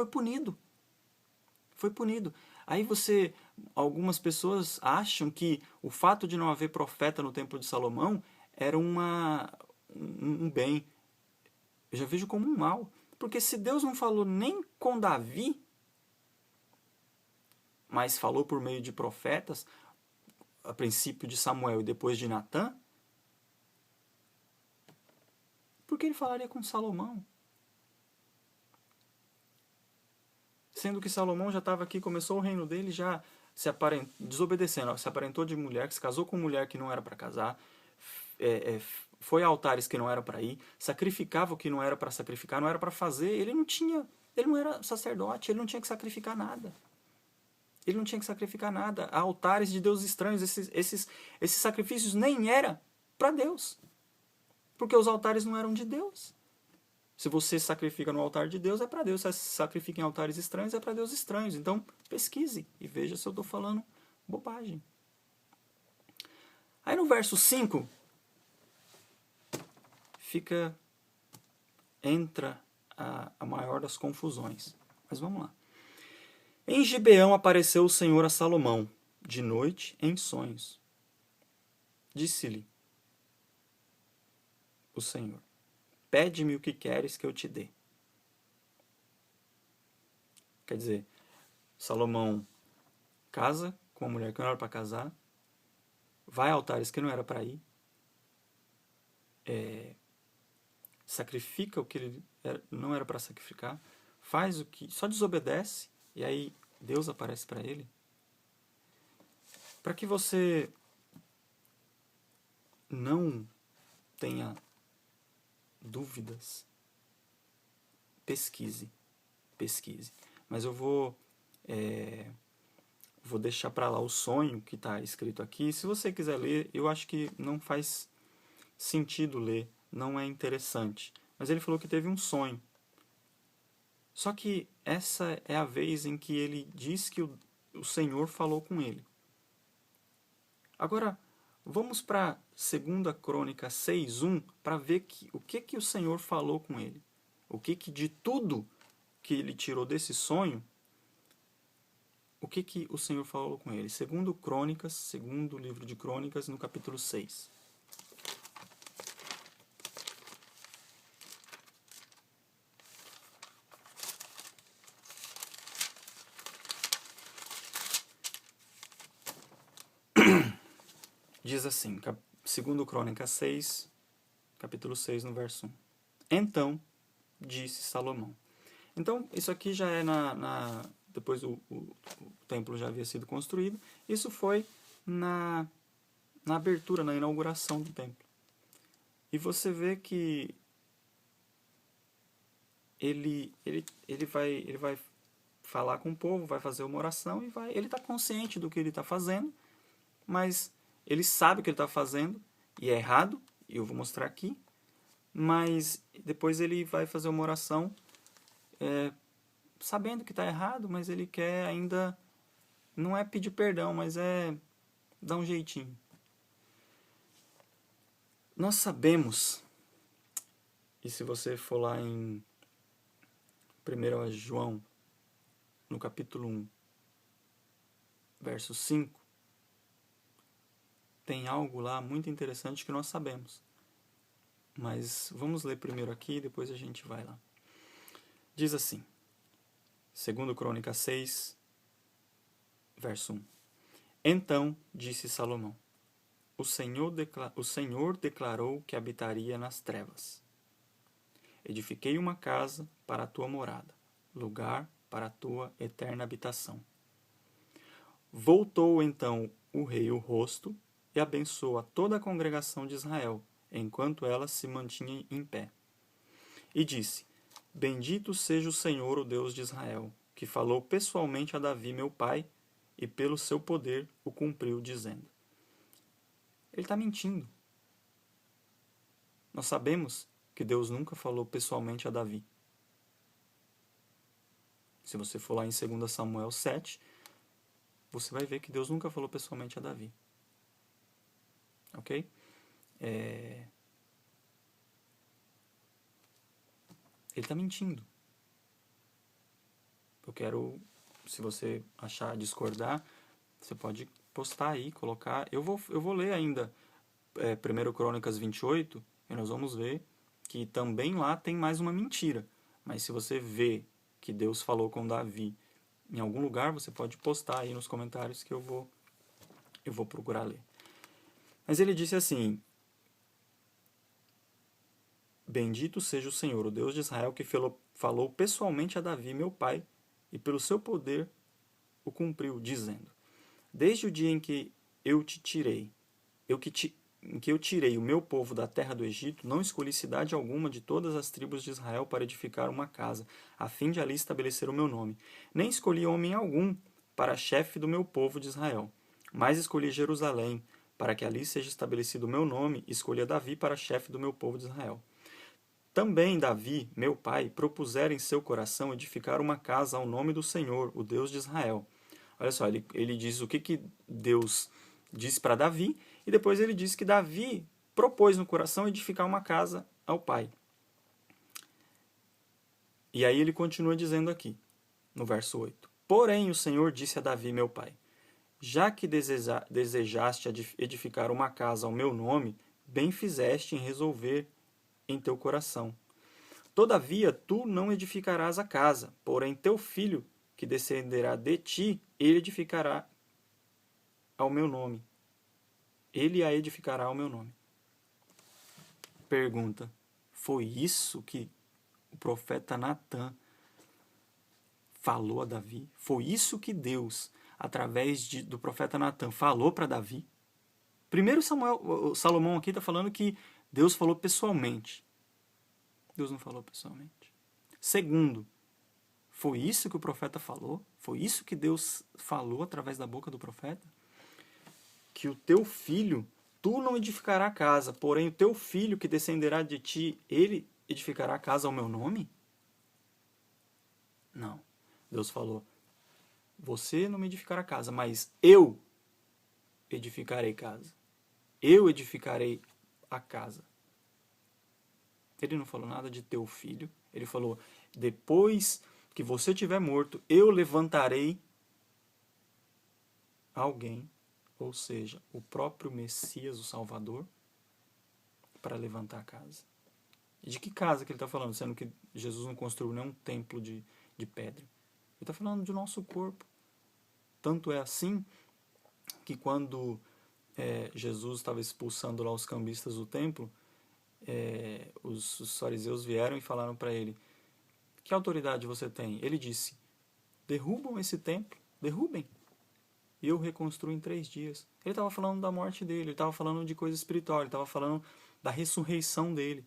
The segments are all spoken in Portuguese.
foi punido. Foi punido. Aí algumas pessoas acham que o fato de não haver profeta no Templo de Salomão era um bem. Eu já vejo como um mal. Porque se Deus não falou nem com Davi, mas falou por meio de profetas, a princípio de Samuel e depois de Natã, por que ele falaria com Salomão? Sendo que Salomão já estava aqui, começou o reino dele, já desobedecendo, se aparentou de mulher, que se casou com mulher que não era para casar, foi a altares que não era para ir, sacrificava o que não era para sacrificar, não era para fazer, ele não era sacerdote, ele não tinha que sacrificar nada. Ele não tinha que sacrificar nada. Há altares de deuses estranhos, esses sacrifícios nem eram para Deus, porque os altares não eram de Deus. Se você sacrifica no altar de Deus, é para Deus. Se você sacrifica em altares estranhos, é para Deus estranhos. Então, pesquise e veja se eu estou falando bobagem. Aí no verso 5, entra a maior das confusões. Mas vamos lá. Em Gibeão apareceu o Senhor a Salomão, de noite em sonhos. Disse-lhe o Senhor: pede-me o que queres que eu te dê. Quer dizer, Salomão casa com uma mulher que não era para casar, vai a altares que não era para ir, sacrifica o que ele não era para sacrificar, faz o que só desobedece, e aí Deus aparece para ele. Para que você não tenha dúvidas, pesquise. Mas eu vou deixar para lá o sonho que está escrito aqui. Se você quiser ler, eu acho que não faz sentido ler, não é interessante. Mas ele falou que teve um sonho. Só que essa é a vez em que ele diz que o Senhor falou com ele. Agora, vamos para 2 Crônicas 6:1 para ver o que o Senhor falou com ele. O que de tudo que ele tirou desse sonho, o que o Senhor falou com ele. 2 Crônicas, segundo livro de Crônicas, no capítulo 6. Diz assim, 2 Crônicas 6, capítulo 6, no verso 1. Então, disse Salomão. Então, isso aqui já é depois o templo já havia sido construído. Isso foi na abertura, na inauguração do templo. E você vê que ele vai falar com o povo, vai fazer uma oração e ele está consciente do que ele está fazendo, mas ele sabe o que ele está fazendo e é errado, e eu vou mostrar aqui, mas depois ele vai fazer uma oração sabendo que está errado, mas ele quer ainda, não é pedir perdão, mas é dar um jeitinho. Nós sabemos, e se você for lá em 1 João, no capítulo 1, verso 5, tem algo lá muito interessante que nós sabemos. Mas vamos ler primeiro aqui e depois a gente vai lá. Diz assim, 2 Crônicas 6, verso 1. Então disse Salomão: o Senhor declarou que habitaria nas trevas. Edifiquei uma casa para a tua morada, lugar para a tua eterna habitação. Voltou então o rei o rosto e abençoou a toda a congregação de Israel, enquanto ela se mantinha em pé. E disse: bendito seja o Senhor, o Deus de Israel, que falou pessoalmente a Davi, meu pai, e pelo seu poder o cumpriu, dizendo. Ele está mentindo. Nós sabemos que Deus nunca falou pessoalmente a Davi. Se você for lá em 2 Samuel 7, você vai ver que Deus nunca falou pessoalmente a Davi. Ok? Ele está mentindo. Eu quero, se você achar discordar, você pode postar aí, colocar. Eu vou ler ainda 1 Crônicas 28 e nós vamos ver que também lá tem mais uma mentira. Mas se você vê que Deus falou com Davi em algum lugar, você pode postar aí nos comentários que eu vou procurar ler. Mas ele disse assim: Bendito seja o Senhor, o Deus de Israel, que falou pessoalmente a Davi, meu pai, e pelo seu poder o cumpriu, dizendo: Desde o dia em que eu te tirei, em que eu tirei o meu povo da terra do Egito, não escolhi cidade alguma de todas as tribos de Israel para edificar uma casa, a fim de ali estabelecer o meu nome. Nem escolhi homem algum para chefe do meu povo de Israel, mas escolhi Jerusalém, para que ali seja estabelecido o meu nome, e escolhi Davi para chefe do meu povo de Israel. Também Davi, meu pai, propusera em seu coração edificar uma casa ao nome do Senhor, o Deus de Israel. Olha só, ele diz o que Deus disse para Davi, e depois ele diz que Davi propôs no coração edificar uma casa ao pai. E aí ele continua dizendo aqui, no verso 8: Porém o Senhor disse a Davi, meu pai: Já que desejaste edificar uma casa ao meu nome, bem fizeste em resolver em teu coração. Todavia, tu não edificarás a casa, porém teu filho, que descenderá de ti, ele edificará ao meu nome. Ele a edificará ao meu nome. Pergunta: foi isso que o profeta Natã falou a Davi? Foi isso que Deus, através do profeta Natã, falou para Davi? Primeiro, Salomão aqui está falando que Deus falou pessoalmente. Deus não falou pessoalmente. Segundo, foi isso que o profeta falou? Foi isso que Deus falou através da boca do profeta? Que o teu filho, tu não edificará a casa, porém o teu filho que descenderá de ti, ele edificará a casa ao meu nome? Não. Deus falou: você não me edificará a casa, mas eu edificarei casa. Eu edificarei a casa. Ele não falou nada de teu filho. Ele falou: depois que você estiver morto, eu levantarei alguém, ou seja, o próprio Messias, o Salvador, para levantar a casa. E de que casa que ele está falando? Sendo que Jesus não construiu nenhum templo de pedra. Ele está falando do nosso corpo. Tanto é assim que quando Jesus estava expulsando lá os cambistas do templo, os fariseus vieram e falaram para ele: que autoridade você tem? Ele disse: derrubam esse templo, derrubem, e eu reconstruo em 3 dias. Ele estava falando da morte dele, ele estava falando de coisa espiritual, ele estava falando da ressurreição dele.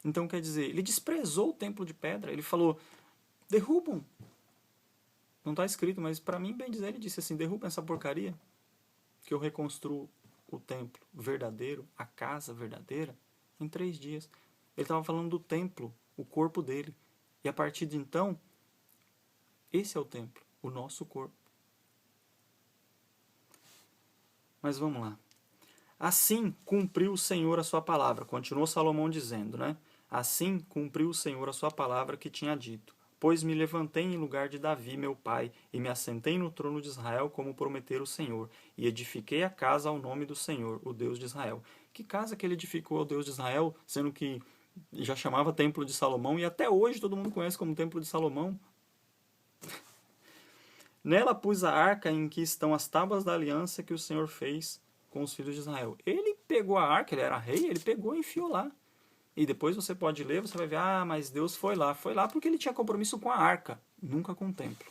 Então, quer dizer, ele desprezou o templo de pedra, ele falou: derrubam. Não está escrito, mas para mim, bem dizer, ele disse assim: derrubem essa porcaria, que eu reconstruo o templo verdadeiro, a casa verdadeira, em 3 dias. Ele estava falando do templo, o corpo dele. E a partir de então, esse é o templo, o nosso corpo. Mas vamos lá. Assim cumpriu o Senhor a sua palavra. Continuou Salomão dizendo, né? Assim cumpriu o Senhor a sua palavra que tinha dito. Pois me levantei em lugar de Davi, meu pai, e me assentei no trono de Israel, como prometera o Senhor, e edifiquei a casa ao nome do Senhor, o Deus de Israel. Que casa que ele edificou ao Deus de Israel, sendo que já chamava Templo de Salomão, e até hoje todo mundo conhece como Templo de Salomão? Nela pus a arca em que estão as tábuas da aliança que o Senhor fez com os filhos de Israel. Ele pegou a arca, ele era rei, ele pegou e enfiou lá. E depois você pode ler, você vai ver, mas Deus foi lá. Foi lá porque ele tinha compromisso com a arca, nunca com o templo.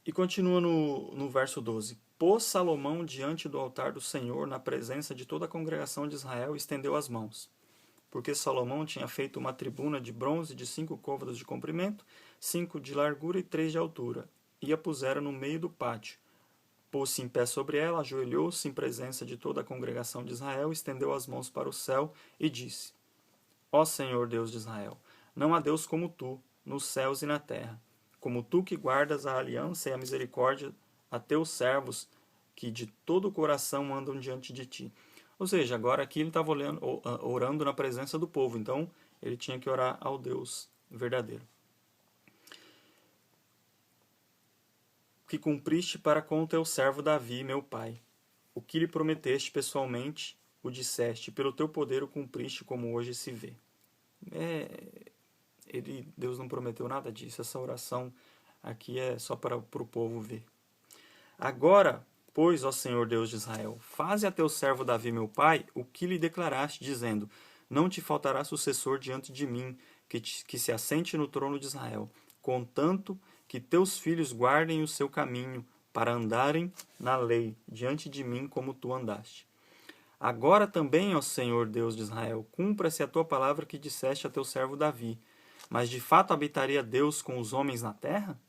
E continua no verso 12. Pôs Salomão diante do altar do Senhor, na presença de toda a congregação de Israel, e estendeu as mãos. Porque Salomão tinha feito uma tribuna de bronze de 5 côvados de comprimento, 5 de largura e 3 de altura, e a pusera no meio do pátio. Pôs-se em pé sobre ela, ajoelhou-se em presença de toda a congregação de Israel, estendeu as mãos para o céu e disse: Ó Senhor Deus de Israel, não há Deus como tu, nos céus e na terra, como tu que guardas a aliança e a misericórdia a teus servos, que de todo o coração andam diante de ti. Ou seja, agora aqui ele estava orando na presença do povo, então ele tinha que orar ao Deus verdadeiro. que cumpriste para com o teu servo Davi, meu pai. O que lhe prometeste pessoalmente, o disseste, pelo teu poder o cumpriste, como hoje se vê. Deus não prometeu nada disso. Essa oração aqui é só para o povo ver. Agora, pois, ó Senhor Deus de Israel, faze a teu servo Davi, meu pai, o que lhe declaraste, dizendo: não te faltará sucessor diante de mim, que se assente no trono de Israel, contanto que teus filhos guardem o seu caminho, para andarem na lei diante de mim como tu andaste. Agora também, ó Senhor Deus de Israel, cumpra-se a tua palavra que disseste a teu servo Davi. Mas de fato habitaria Deus com os homens na terra?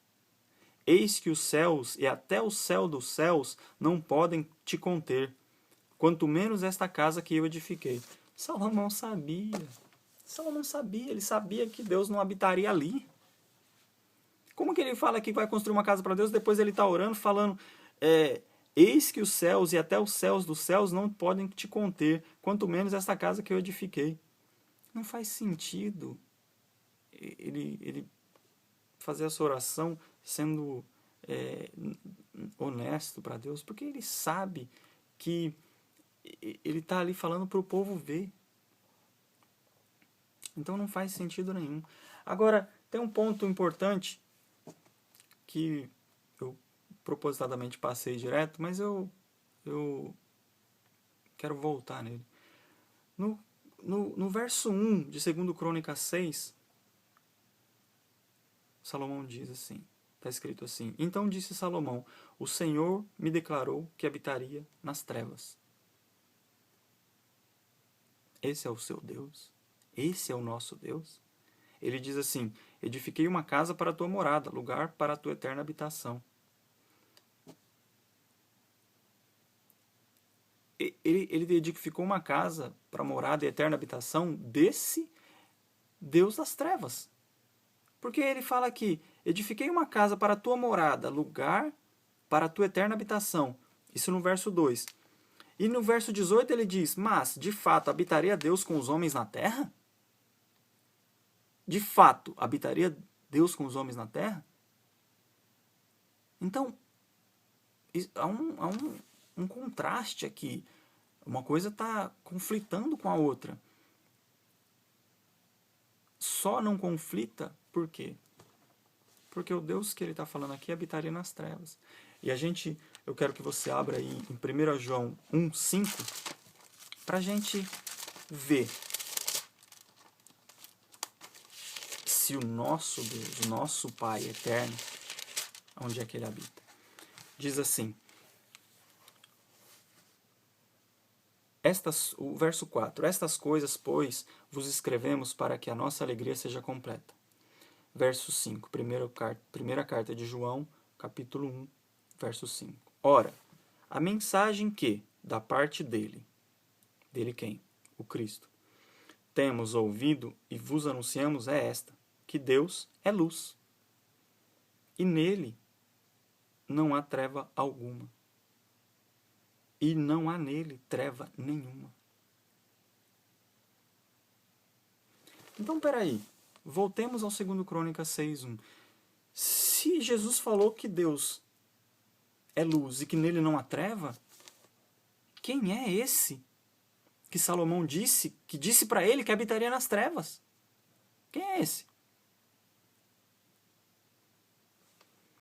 Eis que os céus e até o céu dos céus não podem te conter, quanto menos esta casa que eu edifiquei. Salomão sabia. Ele sabia que Deus não habitaria ali. Como que ele fala que vai construir uma casa para Deus, depois ele está orando, falando, eis que os céus e até os céus dos céus não podem te conter, quanto menos esta casa que eu edifiquei. Não faz sentido ele fazer essa oração sendo honesto para Deus, porque ele sabe que ele está ali falando para o povo ver. Então não faz sentido nenhum. Agora, tem um ponto importante que eu propositadamente passei direto, mas eu quero voltar nele. No verso 1 de 2 Crônicas 6, Salomão diz assim, está escrito assim: então disse Salomão, o Senhor me declarou que habitaria nas trevas. Esse é o seu Deus? Esse é o nosso Deus? Ele diz assim: edifiquei uma casa para a tua morada, lugar para a tua eterna habitação. Ele edificou uma casa para a morada e eterna habitação desse Deus das trevas. Porque ele fala aqui, edifiquei uma casa para a tua morada, lugar para a tua eterna habitação. Isso no verso 2. E no verso 18 ele diz, mas, de fato, habitaria Deus com os homens na terra? De fato, habitaria Deus com os homens na terra? Então, há um contraste aqui. Uma coisa está conflitando com a outra. Só não conflita por quê? Porque o Deus que ele está falando aqui habitaria nas trevas. E eu quero que você abra aí em 1 João 1,5 para a gente ver se o nosso Deus, o nosso Pai eterno, onde é que ele habita. Diz assim, o verso 4, estas coisas, pois, vos escrevemos para que a nossa alegria seja completa. Verso 5, primeira carta de João, capítulo 1, verso 5. Ora, a mensagem que, da parte dele quem? O Cristo, temos ouvido e vos anunciamos é esta, que Deus é luz, e nele não há treva alguma. E não há nele treva nenhuma. Então, peraí. Voltemos ao 2 Crônicas 6:1. Se Jesus falou que Deus é luz e que nele não há treva, quem é esse que Salomão disse, que disse para ele que habitaria nas trevas? Quem é esse?